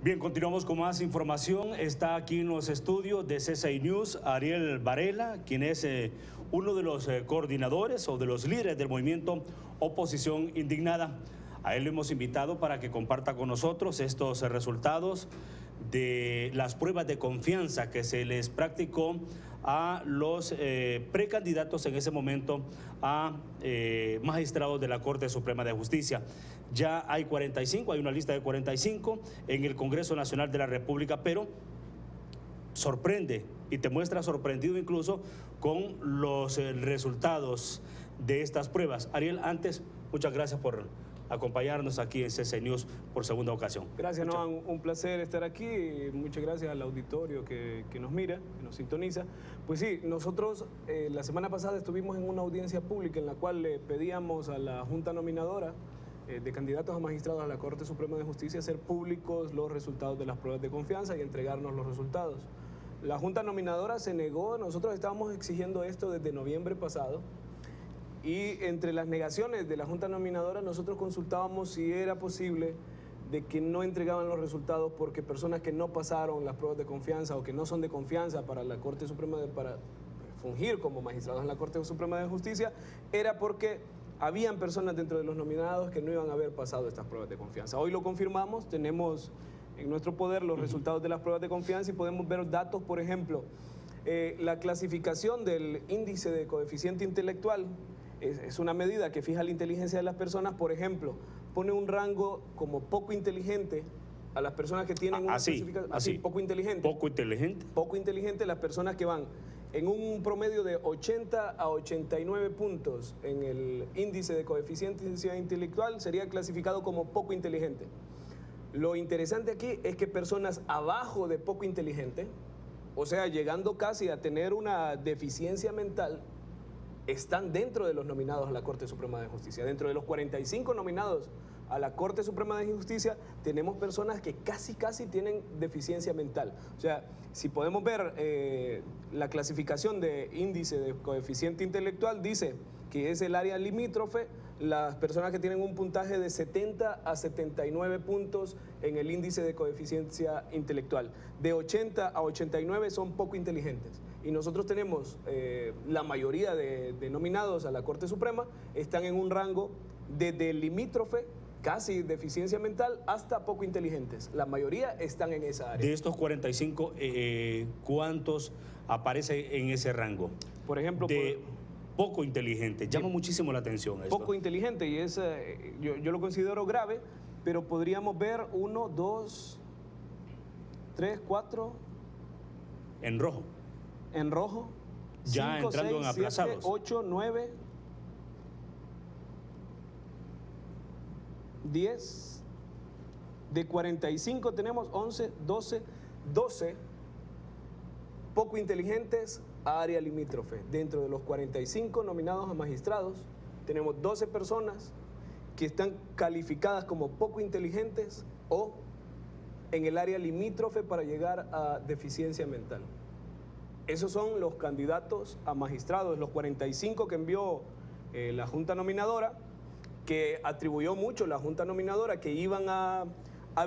Bien, continuamos con más información. Está aquí en los estudios de CCI News Ariel Varela, quien es uno de los coordinadores o de los líderes del movimiento Oposición Indignada. A él lo hemos invitado para que comparta con nosotros estos resultados de las pruebas de confianza que se les practicó a los precandidatos en ese momento a magistrados de la Corte Suprema de Justicia. Ya hay 45, hay una lista de 45 en el Congreso Nacional de la República, pero sorprende y te muestra sorprendido incluso con los resultados de estas pruebas. Ariel, antes, muchas gracias por acompañarnos aquí en CCI News por segunda ocasión. Gracias, Noam, un placer estar aquí. Muchas gracias al auditorio que nos mira, que nos sintoniza. Pues sí, nosotros la semana pasada estuvimos en una audiencia pública en la cual le pedíamos a la Junta Nominadora de candidatos a magistrados a la Corte Suprema de Justicia hacer públicos los resultados de las pruebas de confianza y entregarnos los resultados. La Junta Nominadora se negó, nosotros estábamos exigiendo esto desde noviembre pasado. Y entre las negaciones de la Junta Nominadora nosotros consultábamos si era posible de que no entregaban los resultados porque personas que no pasaron las pruebas de confianza o que no son de confianza para la Corte Suprema, para fungir como magistrados en la Corte Suprema de Justicia, era porque habían personas dentro de los nominados que no iban a haber pasado estas pruebas de confianza. Hoy lo confirmamos, tenemos en nuestro poder los resultados de las pruebas de confianza y podemos ver datos, por ejemplo, la clasificación del índice de coeficiente intelectual. Es una medida que fija la inteligencia de las personas. Por ejemplo, pone un rango como poco inteligente a las personas que tienen una clasificación así, poco inteligente. Poco inteligente. Poco inteligente, las personas que van en un promedio de 80 a 89 puntos en el índice de coeficiente intelectual sería clasificado como poco inteligente. Lo interesante aquí es que personas abajo de poco inteligente, o sea, llegando casi a tener una deficiencia mental, están dentro de los nominados a la Corte Suprema de Justicia. Dentro de los 45 nominados a la Corte Suprema de Justicia, tenemos personas que casi tienen deficiencia mental. O sea, si podemos ver la clasificación de índice de coeficiente intelectual, dice que es el área limítrofe, las personas que tienen un puntaje de 70 a 79 puntos en el índice de coeficiencia intelectual. De 80 a 89 son poco inteligentes. Y nosotros tenemos, la mayoría de nominados a la Corte Suprema están en un rango desde limítrofe, casi deficiencia mental, hasta poco inteligentes. La mayoría están en esa área. De estos 45, ¿cuántos aparecen en ese rango? Por ejemplo, poco inteligente. Llama muchísimo la atención esto. Poco inteligente, y es, yo lo considero grave, pero podríamos ver 1, 2, 3, 4. En rojo. En rojo. Ya 5, entrando 6, en aplazados. 7, 8, 9, 10. De 45 tenemos 11, 12 poco inteligentes a área limítrofe. Dentro de los 45 nominados a magistrados, tenemos 12 personas que están calificadas como poco inteligentes o en el área limítrofe para llegar a deficiencia mental. Esos son los candidatos a magistrados, los 45 que envió la Junta Nominadora, que atribuyó mucho la Junta Nominadora que iban a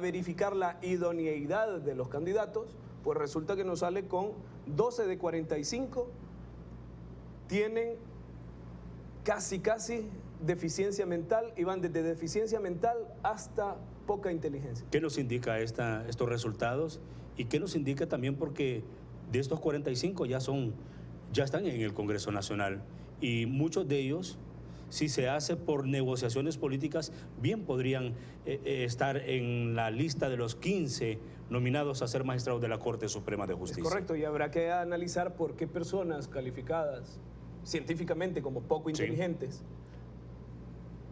verificar la idoneidad de los candidatos. Pues resulta que nos sale con 12 de 45 tienen casi deficiencia mental y van desde deficiencia mental hasta poca inteligencia. ¿Qué nos indica estos resultados? Y qué nos indica también porque de estos 45 ya están en el Congreso Nacional y muchos de ellos, si se hace por negociaciones políticas, bien podrían estar en la lista de los 15 nominados a ser magistrados de la Corte Suprema de Justicia. Es correcto, y habrá que analizar por qué personas calificadas científicamente como poco inteligentes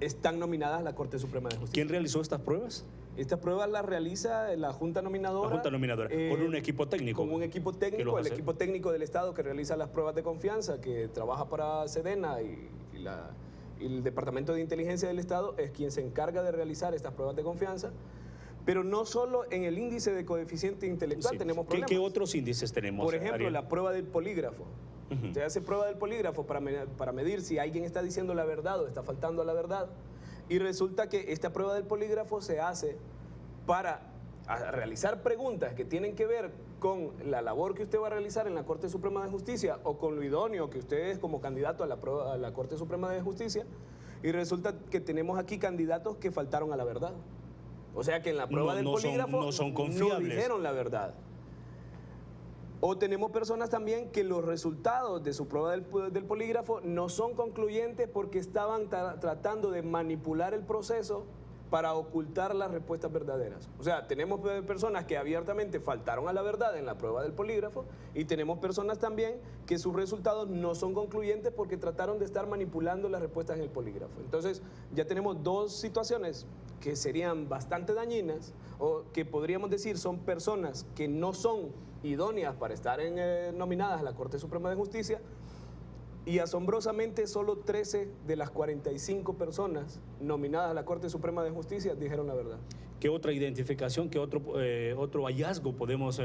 están nominadas a la Corte Suprema de Justicia. ¿Quién realizó estas pruebas? Estas pruebas las realiza la Junta Nominadora. La Junta Nominadora, con un equipo técnico. Con un equipo técnico, el equipo técnico del Estado que realiza las pruebas de confianza, que trabaja para Sedena y el Departamento de Inteligencia del Estado es quien se encarga de realizar estas pruebas de confianza. Pero no solo en el índice de coeficiente intelectual tenemos problemas. ¿Qué otros índices tenemos? Por ejemplo, Ariel, la prueba del polígrafo. Usted hace prueba del polígrafo para medir si alguien está diciendo la verdad o está faltando a la verdad. Y resulta que esta prueba del polígrafo se hace para realizar preguntas que tienen que ver con la labor que usted va a realizar en la Corte Suprema de Justicia o con lo idóneo que usted es como candidato a la Corte Suprema de Justicia. Y resulta que tenemos aquí candidatos que faltaron a la verdad. O sea que en la prueba del polígrafo no son confiables. no dijeron la verdad. O tenemos personas también que los resultados de su prueba del polígrafo no son concluyentes porque estaban tratando de manipular el proceso para ocultar las respuestas verdaderas. O sea, tenemos personas que abiertamente faltaron a la verdad en la prueba del polígrafo y tenemos personas también que sus resultados no son concluyentes porque trataron de estar manipulando las respuestas en el polígrafo. Entonces, ya tenemos dos situaciones que serían bastante dañinas o que podríamos decir son personas que no son idóneas para estar nominadas a la Corte Suprema de Justicia. Y asombrosamente solo 13 de las 45 personas nominadas a la Corte Suprema de Justicia dijeron la verdad. ¿Qué otra identificación, qué otro hallazgo podemos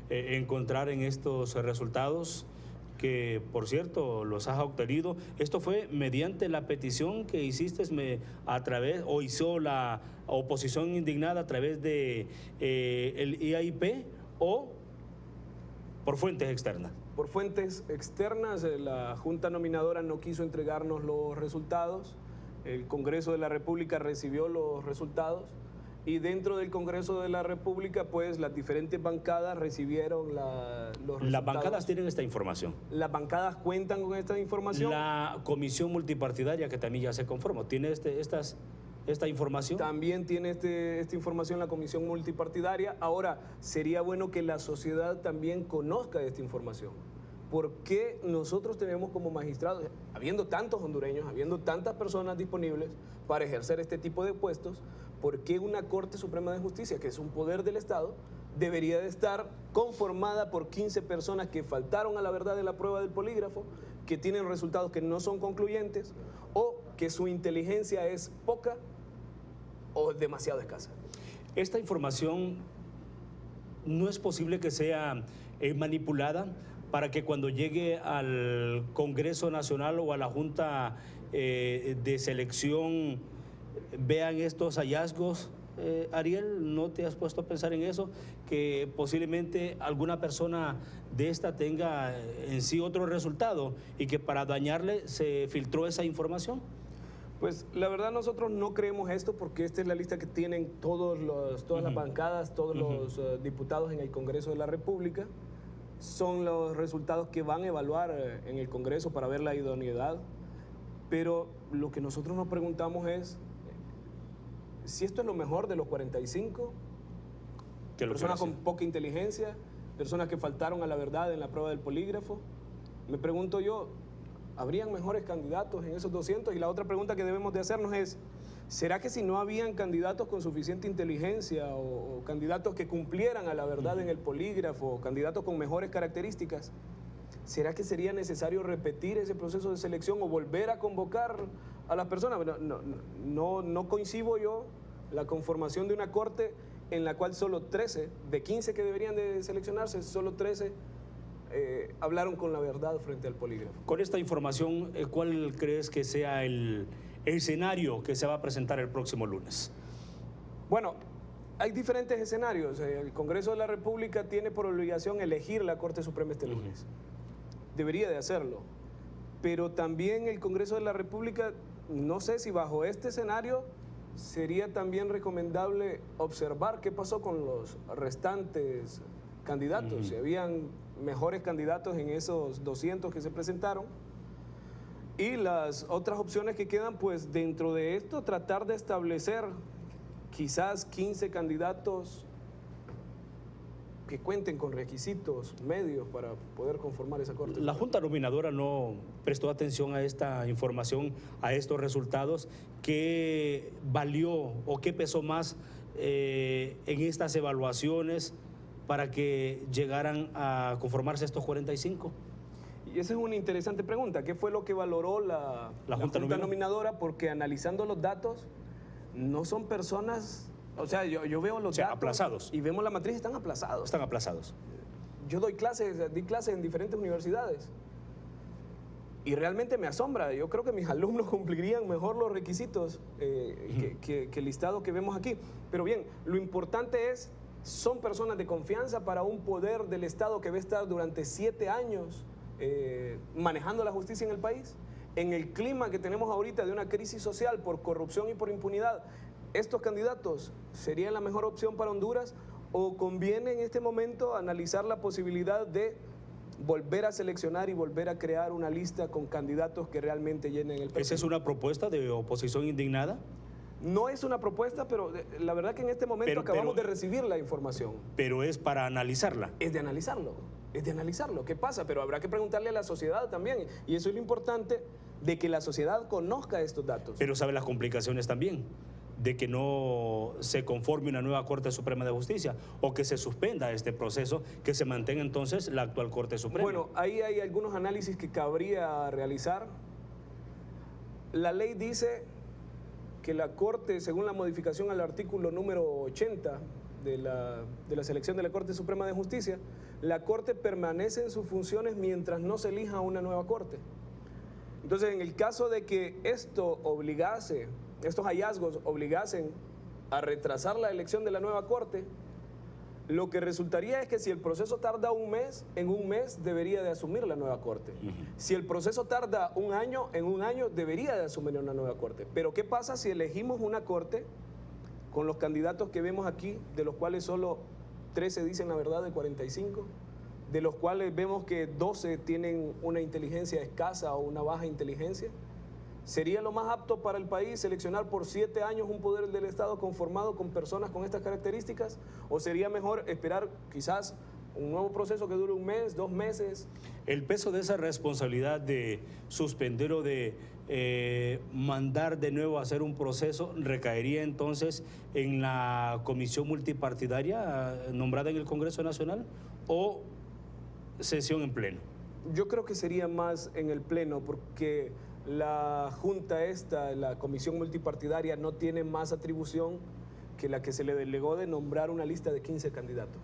encontrar en estos resultados? Que, por cierto, los has obtenido. Esto fue mediante la petición que hiciste o hizo la oposición indignada a través de el IAIP o por fuentes externas. Por fuentes externas, la Junta Nominadora no quiso entregarnos los resultados, el Congreso de la República recibió los resultados y dentro del Congreso de la República, pues las diferentes bancadas recibieron los resultados. Las bancadas tienen esta información. Las bancadas cuentan con esta información. La comisión multipartidaria, que también ya se conformó, ¿tiene esta información? También tiene esta información la comisión multipartidaria. Ahora, sería bueno que la sociedad también conozca esta información. ¿Por qué nosotros tenemos como magistrados, habiendo tantos hondureños, habiendo tantas personas disponibles para ejercer este tipo de puestos, por qué una Corte Suprema de Justicia, que es un poder del Estado, debería de estar conformada por 15 personas que faltaron a la verdad de la prueba del polígrafo, que tienen resultados que no son concluyentes o que su inteligencia es poca o demasiado escasa? Esta información no es posible que sea manipulada para que cuando llegue al Congreso Nacional o a la Junta de Selección vean estos hallazgos. Ariel, ¿no te has puesto a pensar en eso? Que posiblemente alguna persona de esta tenga en sí otro resultado y que para dañarle se filtró esa información. Pues la verdad nosotros no creemos esto porque esta es la lista que tienen todas las bancadas, todos los diputados en el Congreso de la República. Son los resultados que van a evaluar en el Congreso para ver la idoneidad. Pero lo que nosotros nos preguntamos es si esto es lo mejor de los 45, personas con poca inteligencia, personas que faltaron a la verdad en la prueba del polígrafo. Me pregunto yo, ¿habrían mejores candidatos en esos 200? Y la otra pregunta que debemos de hacernos es, ¿será que si no habían candidatos con suficiente inteligencia o candidatos que cumplieran a la verdad en el polígrafo, o candidatos con mejores características, ¿será que sería necesario repetir ese proceso de selección o volver a convocar a las personas? No coincido yo la conformación de una corte en la cual solo 13, de 15 que deberían de seleccionarse, solo 13 hablaron con la verdad frente al polígrafo. Con esta información, ¿cuál crees que sea el escenario que se va a presentar el próximo lunes? Bueno, hay diferentes escenarios. El Congreso de la República tiene por obligación elegir la Corte Suprema este lunes. Debería de hacerlo. Pero también el Congreso de la República, no sé si bajo este escenario sería también recomendable observar qué pasó con los restantes candidatos. Si habían mejores candidatos en esos 200 que se presentaron. Y las otras opciones que quedan, pues dentro de esto, tratar de establecer quizás 15 candidatos que cuenten con requisitos medios para poder conformar esa corte. La Junta Nominadora no prestó atención a esta información, a estos resultados. ¿Qué valió o qué pesó más en estas evaluaciones para que llegaran a conformarse estos 45? Y esa es una interesante pregunta. ¿Qué fue lo que valoró la Junta Nominadora? Porque analizando los datos, no son personas... O sea, yo veo los datos aplazados. Y vemos la matriz, están aplazados. Están aplazados. Yo di clases en diferentes universidades Y realmente me asombra. Yo creo que mis alumnos cumplirían mejor los requisitos que el listado que vemos aquí. Pero bien, lo importante es, son personas de confianza para un poder del Estado que va a estar durante 7 años manejando la justicia en el país. En el clima que tenemos ahorita de una crisis social por corrupción y por impunidad, ¿estos candidatos serían la mejor opción para Honduras? ¿O conviene en este momento analizar la posibilidad de volver a seleccionar y volver a crear una lista con candidatos que realmente llenen el perfil? ¿Esa es una propuesta de oposición indignada? No es una propuesta, pero la verdad que en este momento acabamos de recibir la información. Pero es para analizarla. Es de analizarlo, es de analizarlo. ¿Qué pasa? Pero habrá que preguntarle a la sociedad también. Y eso es lo importante, de que la sociedad conozca estos datos. Pero sabe las complicaciones también de que no se conforme una nueva Corte Suprema de Justicia o que se suspenda este proceso, que se mantenga entonces la actual Corte Suprema. Bueno, ahí hay algunos análisis que cabría realizar. La ley dice que la Corte, según la modificación al artículo número 80 de la selección de la Corte Suprema de Justicia, la Corte permanece en sus funciones mientras no se elija una nueva Corte. Entonces, en el caso de que esto obligase, estos hallazgos obligasen a retrasar la elección de la nueva Corte, lo que resultaría es que si el proceso tarda un mes, en un mes debería de asumir la nueva Corte. Si el proceso tarda un año, en un año debería de asumir una nueva Corte. Pero ¿qué pasa si elegimos una Corte con los candidatos que vemos aquí, de los cuales solo 13 dicen la verdad de 45? De los cuales vemos que 12 tienen una inteligencia escasa o una baja inteligencia. ¿Sería lo más apto para el país seleccionar por 7 años un poder del Estado conformado con personas con estas características? ¿O sería mejor esperar quizás un nuevo proceso que dure un mes, 2 meses? El peso de esa responsabilidad de suspender o de mandar de nuevo a hacer un proceso recaería entonces en la comisión multipartidaria nombrada en el Congreso Nacional o sesión en pleno. Yo creo que sería más en el pleno, porque la junta esta, la comisión multipartidaria, no tiene más atribución que la que se le delegó de nombrar una lista de 15 candidatos.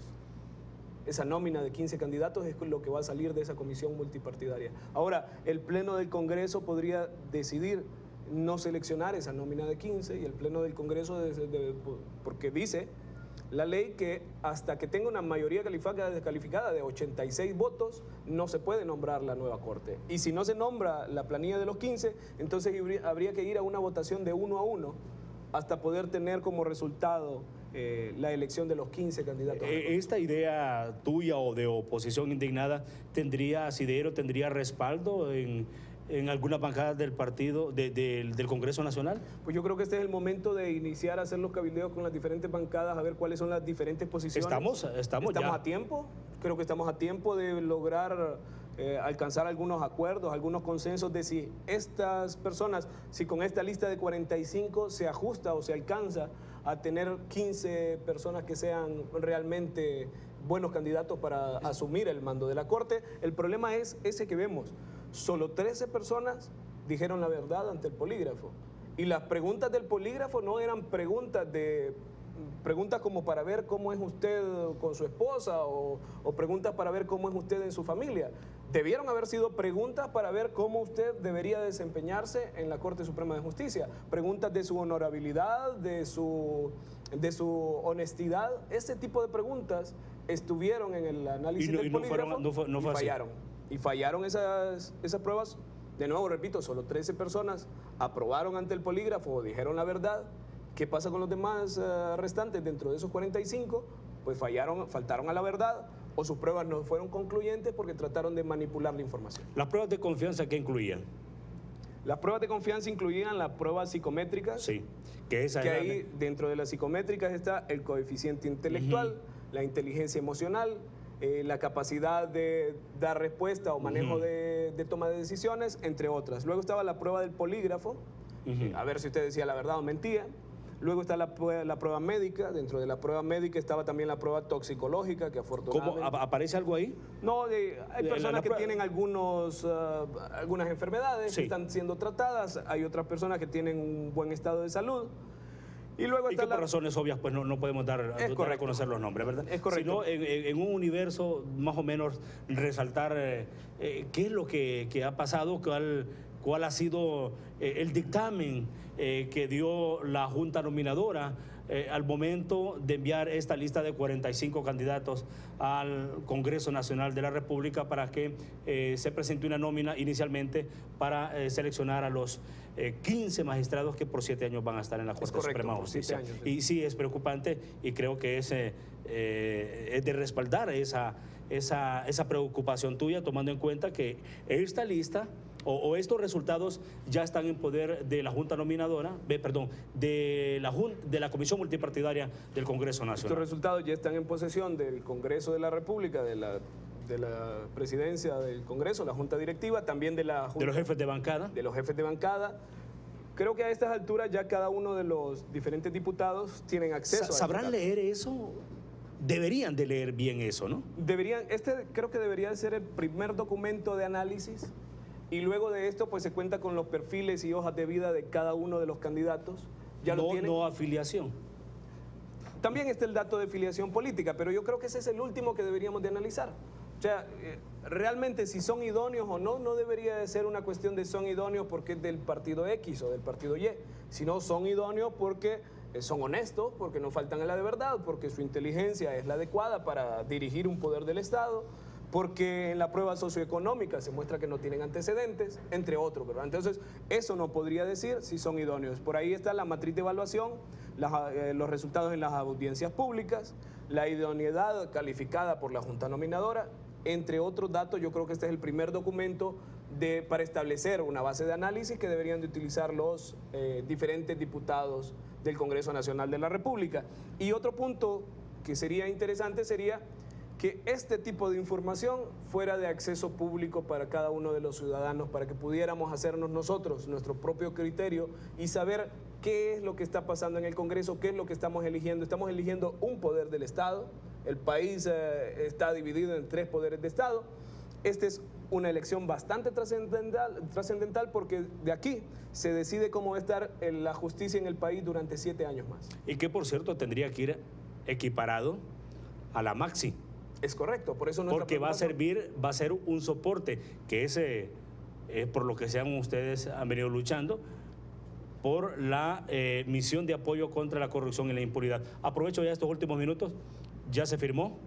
Esa nómina de 15 candidatos es lo que va a salir de esa comisión multipartidaria. Ahora, el pleno del Congreso podría decidir no seleccionar esa nómina de 15 y el pleno del Congreso, porque dice la ley que hasta que tenga una mayoría calificada de 86 votos, no se puede nombrar la nueva Corte. Y si no se nombra la planilla de los 15, entonces habría que ir a una votación de 1 a 1 hasta poder tener como resultado la elección de los 15 candidatos. ¿Esta idea tuya o de oposición indignada tendría asidero, tendría respaldo en algunas bancadas del partido, del Congreso Nacional? Pues yo creo que este es el momento de iniciar a hacer los cabildeos con las diferentes bancadas, a ver cuáles son las diferentes posiciones. Estamos ya a tiempo, creo que estamos a tiempo de lograr alcanzar algunos acuerdos, algunos consensos de si estas personas, si con esta lista de 45 se ajusta o se alcanza a tener 15 personas que sean realmente buenos candidatos para asumir el mando de la Corte. El problema es ese que vemos. Solo 13 personas dijeron la verdad ante el polígrafo. Y las preguntas del polígrafo no eran preguntas como para ver cómo es usted con su esposa o preguntas para ver cómo es usted en su familia. Debieron haber sido preguntas para ver cómo usted debería desempeñarse en la Corte Suprema de Justicia. Preguntas de su honorabilidad, de su honestidad. Ese tipo de preguntas estuvieron en el análisis del polígrafo y fallaron. Y fallaron esas pruebas. De nuevo, repito, solo 13 personas aprobaron ante el polígrafo o dijeron la verdad. ¿Qué pasa con los demás restantes? Dentro de esos 45, pues faltaron a la verdad o sus pruebas no fueron concluyentes porque trataron de manipular la información. ¿Las pruebas de confianza qué incluían? Las pruebas de confianza incluían las pruebas psicométricas. Sí, que ahí dentro de las psicométricas está el coeficiente intelectual, la inteligencia emocional, la capacidad de dar respuesta o manejo de toma de decisiones, entre otras. Luego estaba la prueba del polígrafo, a ver si usted decía la verdad o mentía. Luego está la prueba médica. Dentro de la prueba médica estaba también la prueba toxicológica, que afortunadamente... ¿Cómo? ¿Aparece algo ahí? No, hay personas que tienen algunas enfermedades que están siendo tratadas. Hay otras personas que tienen un buen estado de salud. Y luego y que por razones obvias pues no podemos dar a conocer los nombres, ¿verdad? Es correcto. Sino en un universo más o menos resaltar qué es lo que ha pasado, cuál ha sido el dictamen que dio la Junta Nominadora al momento de enviar esta lista de 45 candidatos al Congreso Nacional de la República para que se presente una nómina inicialmente para seleccionar a los 15 magistrados que por 7 años van a estar en la Corte Suprema de Justicia. Años, sí. Y sí, es preocupante y creo que es de respaldar esa preocupación tuya, tomando en cuenta que esta lista o estos resultados ya están en poder de la Junta Nominadora, de la Comisión Multipartidaria del Congreso Nacional. Estos resultados ya están en posesión del Congreso de la República, de la presidencia del Congreso, la Junta Directiva, también de la Junta, de los jefes de bancada. De los jefes de bancada. Creo que a estas alturas ya cada uno de los diferentes diputados tienen acceso a ¿Sabrán leer eso? Deberían de leer bien eso, ¿no? Creo que debería ser el primer documento de análisis, y luego de esto pues se cuenta con los perfiles y hojas de vida de cada uno de los candidatos. Ya lo tienen. No afiliación. También está el dato de filiación política, pero yo creo que ese es el último que deberíamos de analizar. O sea, realmente si son idóneos o no, no debería de ser una cuestión de son idóneos porque es del partido X o del partido Y, sino son idóneos porque son honestos, porque no faltan a la de verdad, porque su inteligencia es la adecuada para dirigir un poder del Estado, porque en la prueba socioeconómica se muestra que no tienen antecedentes, entre otros, ¿verdad? Entonces, eso no podría decir si son idóneos. Por ahí está la matriz de evaluación, los resultados en las audiencias públicas, la idoneidad calificada por la Junta Nominadora, entre otros datos. Yo creo que este es el primer documento para establecer una base de análisis que deberían de utilizar los diferentes diputados del Congreso Nacional de la República. Y otro punto que sería interesante sería que este tipo de información fuera de acceso público para cada uno de los ciudadanos, para que pudiéramos hacernos nosotros nuestro propio criterio y saber qué es lo que está pasando en el Congreso, qué es lo que estamos eligiendo. Estamos eligiendo un poder del Estado, el país está dividido en 3 poderes de Estado. Esta es una elección bastante trascendental porque de aquí se decide cómo va a estar la justicia en el país durante 7 años más. Y que, por cierto, tendría que ir equiparado a la Maxi. Es correcto, por eso porque va a ser un soporte, que es por lo que ustedes han venido luchando, por la misión de apoyo contra la corrupción y la impunidad. Aprovecho ya estos últimos minutos, ya se firmó,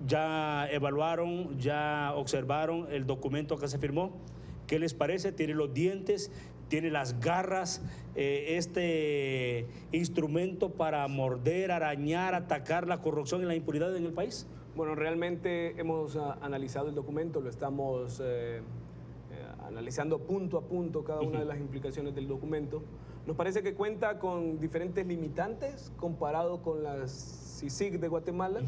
ya evaluaron, ya observaron el documento que se firmó. ¿Qué les parece? ¿Tiene los dientes? ¿Tiene las garras? Este instrumento para morder, arañar, atacar la corrupción y la impunidad en el país? Bueno, realmente hemos analizado el documento, lo estamos analizando punto a punto cada una de las implicaciones del documento. Nos parece que cuenta con diferentes limitantes comparado con las CICIG de Guatemala,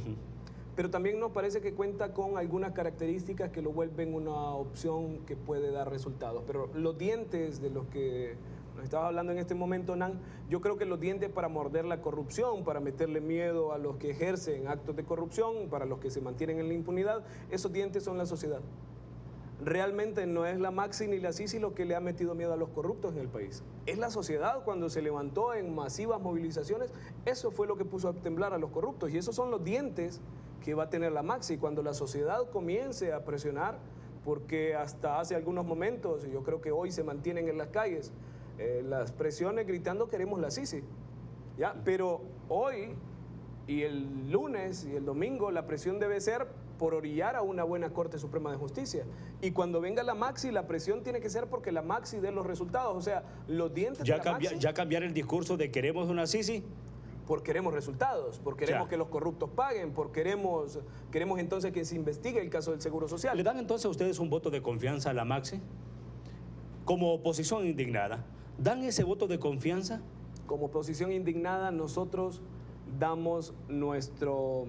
pero también nos parece que cuenta con algunas características que lo vuelven una opción que puede dar resultados. Pero los dientes de los que nos estabas hablando en este momento, Nan, yo creo que los dientes para morder la corrupción, para meterle miedo a los que ejercen actos de corrupción, para los que se mantienen en la impunidad, esos dientes son la sociedad. Realmente no es la Maxi ni la Sisi lo que le ha metido miedo a los corruptos en el país. Es la sociedad cuando se levantó en masivas movilizaciones, eso fue lo que puso a temblar a los corruptos y esos son los dientes que va a tener la Maxi cuando la sociedad comience a presionar, porque hasta hace algunos momentos, y yo creo que hoy se mantienen en las calles, las presiones gritando queremos la Sisi, ¿ya? Pero hoy y el lunes y el domingo la presión debe ser por orillar a una buena Corte Suprema de Justicia. Y cuando venga la Maxi, la presión tiene que ser porque la Maxi dé los resultados. O sea, los dientes de la Maxi... Ya cambiar el discurso de queremos una Sisi. Porque queremos resultados, porque queremos que los corruptos paguen, porque queremos entonces que se investigue el caso del Seguro Social. ¿Le dan entonces a ustedes un voto de confianza a la Maxi? Como oposición indignada, ¿dan ese voto de confianza? Como oposición indignada, nosotros damos nuestro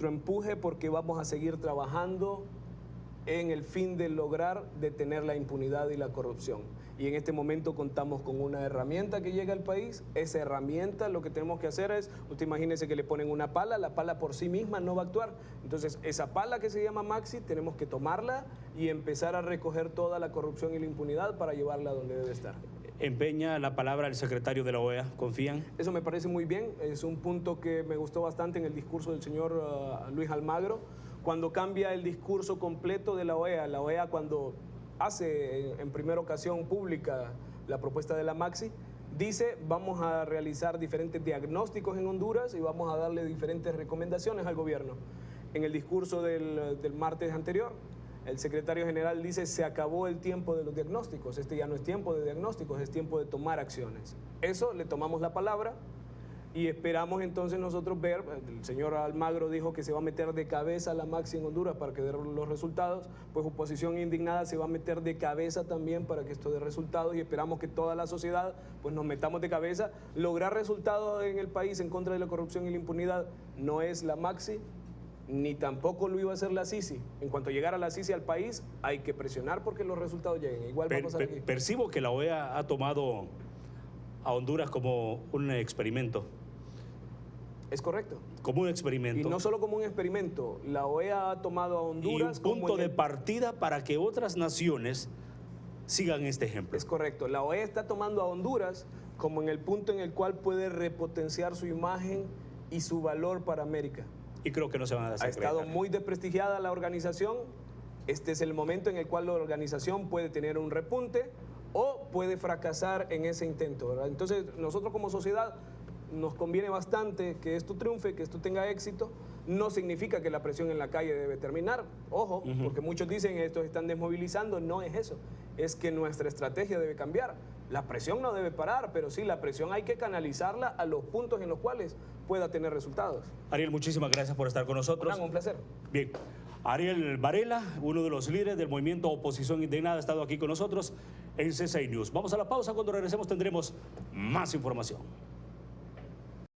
empuje porque vamos a seguir trabajando en el fin de lograr detener la impunidad y la corrupción. Y en este momento contamos con una herramienta que llega al país. Esa herramienta lo que tenemos que hacer es, usted imagínese que le ponen una pala, la pala por sí misma no va a actuar. Entonces esa pala que se llama Maxi tenemos que tomarla y empezar a recoger toda la corrupción y la impunidad para llevarla donde debe estar. empeña la palabra el secretario de la OEA. ¿Confían? Eso me parece muy bien, es un punto que me gustó bastante en el discurso del señor Luis Almagro, cuando cambia el discurso completo de la OEA cuando hace en primera ocasión pública la propuesta de la Maxi, dice vamos a realizar diferentes diagnósticos en Honduras y vamos a darle diferentes recomendaciones al gobierno. En el discurso del martes anterior, el secretario general dice se acabó el tiempo de los diagnósticos, este ya no es tiempo de diagnósticos, es tiempo de tomar acciones. Eso le tomamos la palabra y esperamos entonces nosotros ver, el señor Almagro dijo que se va a meter de cabeza la Maxi en Honduras para que dé los resultados, pues Oposición Indignada se va a meter de cabeza también para que esto dé resultados y esperamos que toda la sociedad pues nos metamos de cabeza. Lograr resultados en el país en contra de la corrupción y la impunidad no es la Maxi, ni tampoco lo iba a hacer la Sisi. En cuanto llegara la Sisi al país, hay que presionar porque los resultados lleguen. Igual va a pasar aquí. Percibo que la OEA ha tomado a Honduras como un experimento. Es correcto. Como un experimento. Y no solo como un experimento, la OEA ha tomado a Honduras y un punto de partida para que otras naciones sigan este ejemplo. Es correcto. La OEA está tomando a Honduras como en el punto en el cual puede repotenciar su imagen y su valor para América. Y creo que no se van a desacreditar. Ha estado muy desprestigiada la organización. Este es el momento en el cual la organización puede tener un repunte o puede fracasar en ese intento, ¿verdad? Entonces, nosotros como sociedad nos conviene bastante que esto triunfe, que esto tenga éxito. No significa que la presión en la calle debe terminar. Ojo, porque muchos dicen estos están desmovilizando. No es eso. Es que nuestra estrategia debe cambiar. La presión no debe parar, pero sí, la presión hay que canalizarla a los puntos en los cuales pueda tener resultados. Ariel, muchísimas gracias por estar con nosotros. Un placer. Bien, Ariel Varela, uno de los líderes del movimiento Oposición Indignada, ha estado aquí con nosotros en C6 News. Vamos a la pausa, cuando regresemos tendremos más información.